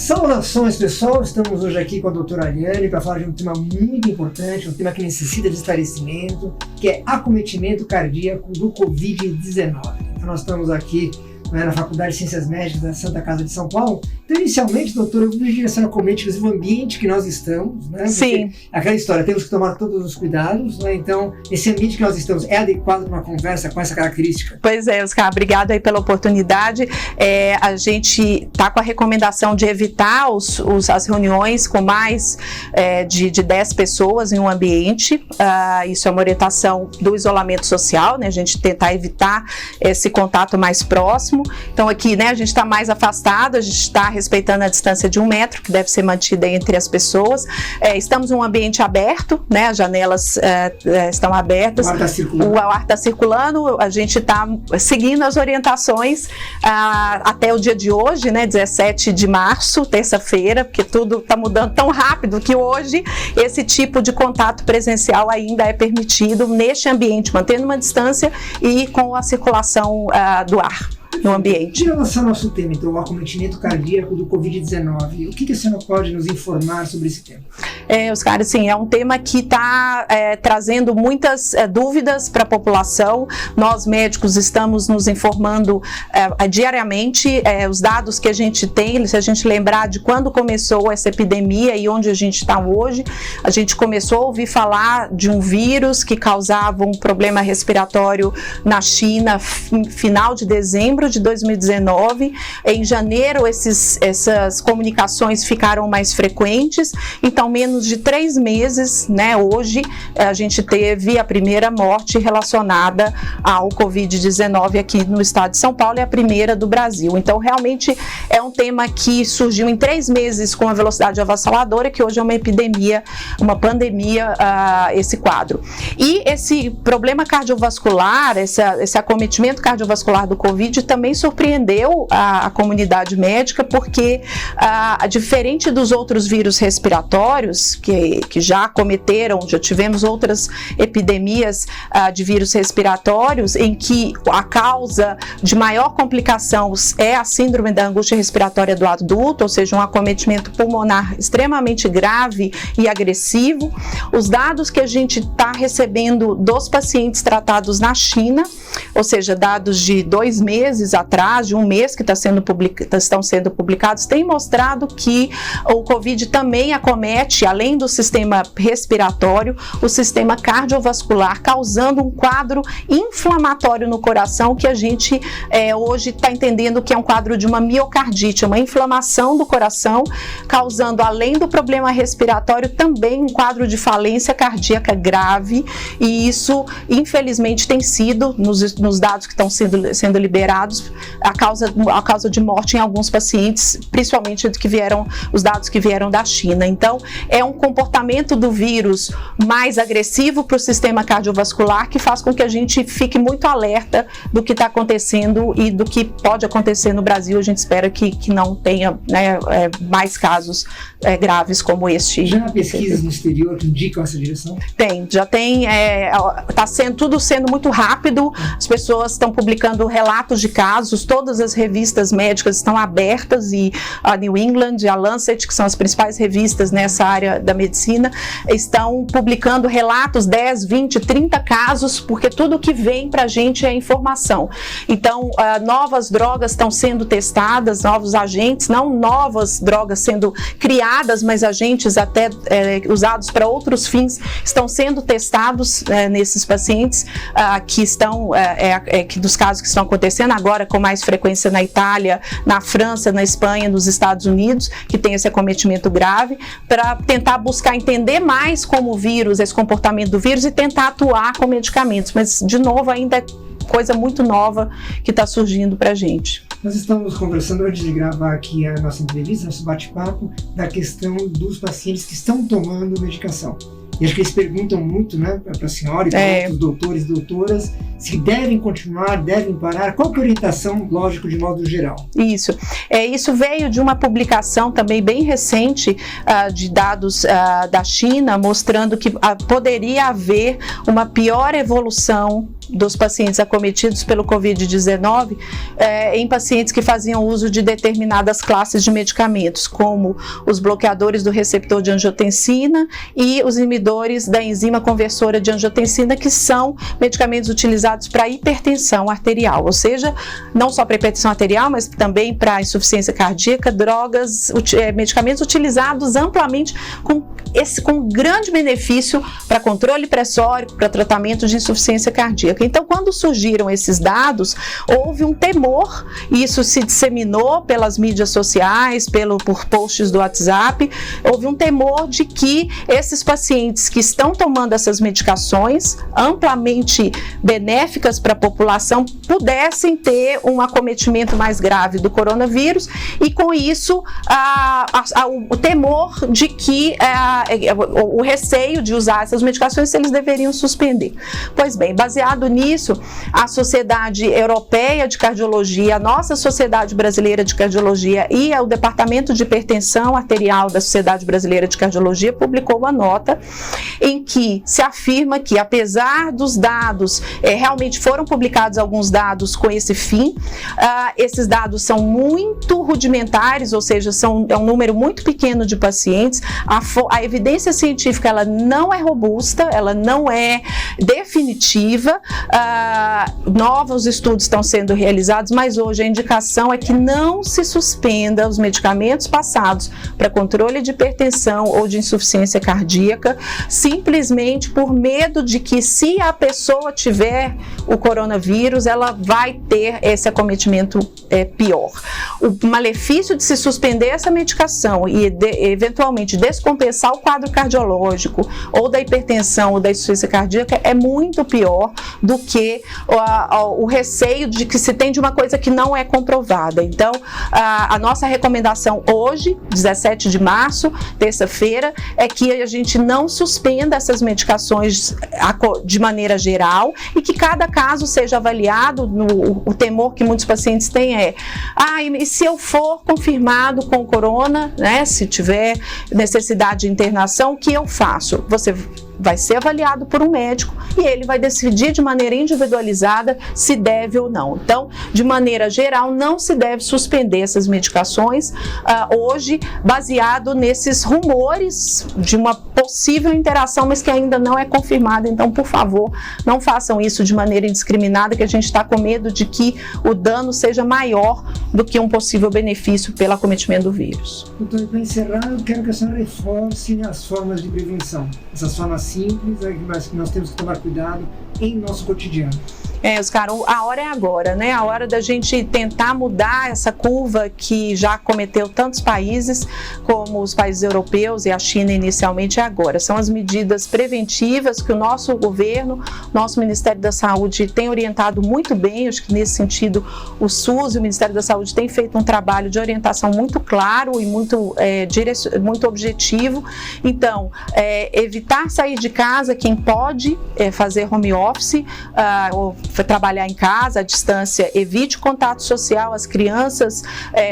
Saudações, pessoal! Estamos hoje aqui com a doutora Ariane para falar de um tema muito importante, um tema que necessita de esclarecimento, que é acometimento cardíaco do Covid-19. Então nós estamos aqui na Faculdade de Ciências Médicas da Santa Casa de São Paulo. Então, inicialmente, doutora, eu pedi que a senhora comente, inclusive, o ambiente que nós estamos, né? Porque sim. Aquela história, temos que tomar todos os cuidados, né? Então, esse ambiente que nós estamos é adequado para uma conversa com essa característica? Pois é, Oscar, obrigado aí pela oportunidade. A gente está com a recomendação de evitar as reuniões com mais de 10 pessoas em um ambiente. Isso é uma orientação do isolamento social, né? A gente tentar evitar esse contato mais próximo. Então aqui, né, a gente está mais afastado, a gente está respeitando a distância de 1 metro, que deve ser mantida entre as pessoas. Estamos em um ambiente aberto, né, as janelas estão abertas, o ar está circulando. O ar está circulando, a gente está seguindo as orientações até o dia de hoje, né, 17 de março, terça-feira, porque tudo está mudando tão rápido que hoje esse tipo de contato presencial ainda é permitido neste ambiente, mantendo uma distância e com a circulação do ar no ambiente. Em relação ao nosso tema, então, o acometimento cardíaco do Covid-19, o que a senhora pode nos informar sobre esse tema? Oscar, sim, é um tema que está trazendo muitas dúvidas para a população. Nós, médicos, estamos nos informando diariamente. Os dados que a gente tem, se a gente lembrar de quando começou essa epidemia e onde a gente está hoje, a gente começou a ouvir falar de um vírus que causava um problema respiratório na China, final de dezembro de 2019. Em janeiro, essas comunicações ficaram mais frequentes, então menos de 3 meses, né, hoje a gente teve a primeira morte relacionada ao Covid-19 aqui no estado de São Paulo, e a primeira do Brasil. Então realmente é um tema que surgiu em 3 meses com uma velocidade avassaladora, que hoje é uma epidemia, uma pandemia, esse quadro. E esse problema cardiovascular, esse acometimento cardiovascular do Covid também surpreendeu a comunidade médica, porque diferente dos outros vírus respiratórios que já acometeram, já tivemos outras epidemias de vírus respiratórios em que a causa de maior complicação é a síndrome da angústia respiratória do adulto, ou seja, um acometimento pulmonar extremamente grave e agressivo. Os dados que a gente está recebendo dos pacientes tratados na China, ou seja, dados de 2 meses atrás, de 1 mês que estão sendo publicados, têm mostrado que o Covid também acomete, além do sistema respiratório, o sistema cardiovascular, causando um quadro inflamatório no coração, que a gente hoje está entendendo que é um quadro de uma miocardite, uma inflamação do coração, causando, além do problema respiratório, também um quadro de falência cardíaca grave, e isso, infelizmente, tem sido, nos dados que estão sendo liberados, a causa de morte em alguns pacientes, principalmente os dados que vieram da China. Então, é um comportamento do vírus mais agressivo para o sistema cardiovascular, que faz com que a gente fique muito alerta do que está acontecendo e do que pode acontecer no Brasil. A gente espera que não tenha, né, mais casos graves como este. Já há pesquisas no exterior que indicam essa direção? Já tem, está tudo sendo muito rápido, as pessoas estão publicando relatos de casos, todas as revistas médicas estão abertas, e a New England e a Lancet, que são as principais revistas nessa área da medicina, estão publicando relatos, 10, 20, 30 casos, porque tudo que vem para a gente é informação. Então, novas drogas estão sendo testadas, novos agentes, não novas drogas sendo criadas, mas agentes até usados para outros fins, estão sendo testados nesses pacientes que estão, dos casos que estão acontecendo agora com mais frequência na Itália, na França, na Espanha, nos Estados Unidos, que tem esse acometimento grave, para tentar buscar entender mais como o vírus, esse comportamento do vírus, e tentar atuar com medicamentos. Mas, de novo, ainda é coisa muito nova que está surgindo para a gente. Nós estamos conversando antes de gravar aqui a nossa entrevista, nosso bate-papo, da questão dos pacientes que estão tomando medicação. E acho que eles perguntam muito, né, para a senhora e para outros doutores e doutoras, se devem continuar, devem parar. Qual que é a orientação, lógico, de modo geral? Isso veio de uma publicação também bem recente de dados da China, mostrando que poderia haver uma pior evolução dos pacientes acometidos pelo Covid-19 em pacientes que faziam uso de determinadas classes de medicamentos, como os bloqueadores do receptor de angiotensina e os inibidores da enzima conversora de angiotensina, que são medicamentos utilizados para hipertensão arterial, ou seja, não só para hipertensão arterial, mas também para insuficiência cardíaca, medicamentos utilizados amplamente com grande benefício para controle pressórico, para tratamento de insuficiência cardíaca. Então, quando surgiram esses dados, houve um temor, e isso se disseminou pelas mídias sociais, por posts do WhatsApp, houve um temor de que esses pacientes que estão tomando essas medicações amplamente benéficas para a população pudessem ter um acometimento mais grave do coronavírus, e com isso o temor de que o receio de usar essas medicações, eles deveriam suspender. Pois bem, baseado nisso, a Sociedade Europeia de Cardiologia, a nossa Sociedade Brasileira de Cardiologia e o Departamento de Hipertensão Arterial da Sociedade Brasileira de Cardiologia publicou uma nota em que se afirma que, apesar dos dados, realmente foram publicados alguns dados com esse fim, esses dados são muito rudimentares, ou seja, é um número muito pequeno de pacientes. A evidência científica, ela não é robusta, ela não é definitiva, novos estudos estão sendo realizados, mas hoje a indicação é que não se suspenda os medicamentos passados para controle de hipertensão ou de insuficiência cardíaca, simplesmente por medo de que, se a pessoa tiver o coronavírus, ela vai ter esse acometimento pior. O malefício de se suspender essa medicação e eventualmente descompensar o quadro cardiológico ou da hipertensão ou da insuficiência cardíaca é muito pior do que o receio de que se tem de uma coisa que não é comprovada. Então, a nossa recomendação hoje, 17 de março, terça-feira, é que a gente não suspenda essas medicações de maneira geral e que cada caso seja avaliado. O temor que muitos pacientes têm e se eu for confirmado com corona, né, se tiver necessidade de internação, o que eu faço? Você vai ser avaliado por um médico e ele vai decidir de maneira individualizada se deve ou não. Então, de maneira geral, não se deve suspender essas medicações hoje, baseado nesses rumores de uma possível interação, mas que ainda não é confirmada. Então, por favor, não façam isso de maneira indiscriminada, que a gente está com medo de que o dano seja maior do que um possível benefício pelo acometimento do vírus. Doutor, para encerrar, eu quero que a senhora reforce as formas de prevenção, essas formas simples, mas que nós temos que tomar cuidado em nosso cotidiano. Oscar, a hora é agora, né? A hora da gente tentar mudar essa curva que já cometeu tantos países, como os países europeus e a China inicialmente, é agora. São as medidas preventivas que o nosso governo, nosso Ministério da Saúde tem orientado muito bem. Acho que nesse sentido o SUS e o Ministério da Saúde têm feito um trabalho de orientação muito claro e muito objetivo. Então, evitar sair de casa, quem pode fazer home office, ou trabalhar em casa, à distância, evite contato social. As crianças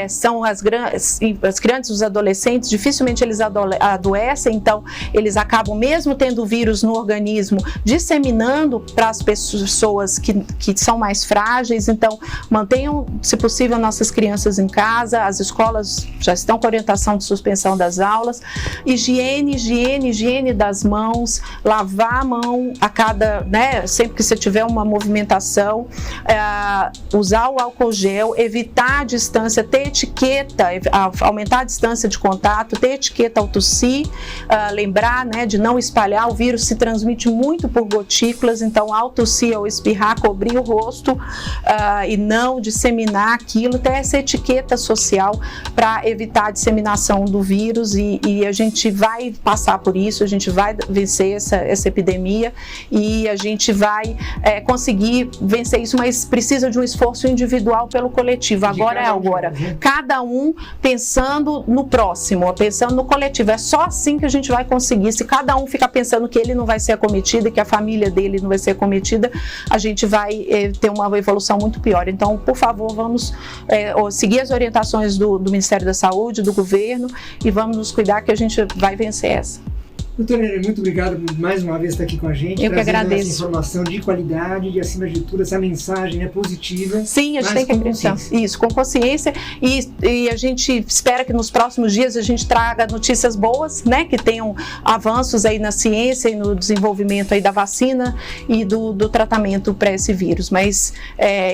são as crianças e os adolescentes, dificilmente eles adoecem, então eles acabam, mesmo tendo o vírus no organismo, disseminando para as pessoas que são mais frágeis. Então, mantenham, se possível, nossas crianças em casa. As escolas já estão com orientação de suspensão das aulas. Higiene das mãos, lavar a mão a cada, sempre que você tiver uma movimentação, usar o álcool gel, evitar a distância, ter etiqueta, aumentar a distância de contato, ter etiqueta ao tossir, lembrar, de não espalhar. O vírus se transmite muito por gotículas, então ao tossir ou espirrar, cobrir o rosto e não disseminar aquilo, ter essa etiqueta social para evitar a disseminação do vírus, e a gente vai passar por isso, a gente vai vencer essa epidemia e a gente vai conseguir vencer isso, mas precisa de um esforço individual pelo coletivo. Agora é agora. Cada um pensando no próximo, pensando no coletivo. É só assim que a gente vai conseguir. Se cada um ficar pensando que ele não vai ser acometido e que a família dele não vai ser acometida, a gente vai ter uma evolução muito pior. Então, por favor, vamos seguir as orientações do Ministério da Saúde, do governo, e vamos nos cuidar que a gente vai vencer essa. Doutora Helena, muito obrigado por mais uma vez estar aqui com a gente. Eu que agradeço. Essa informação de qualidade e, acima de tudo, essa mensagem, né, positiva. Sim, a gente tem que acreditar. Isso, com consciência. E a gente espera que nos próximos dias a gente traga notícias boas, né? Que tenham avanços aí na ciência e no desenvolvimento aí da vacina e do tratamento para esse vírus. Mas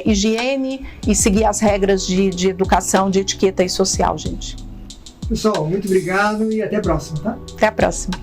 higiene e seguir as regras de educação, de etiqueta e social, gente. Pessoal, muito obrigado e até a próxima, tá? Até a próxima.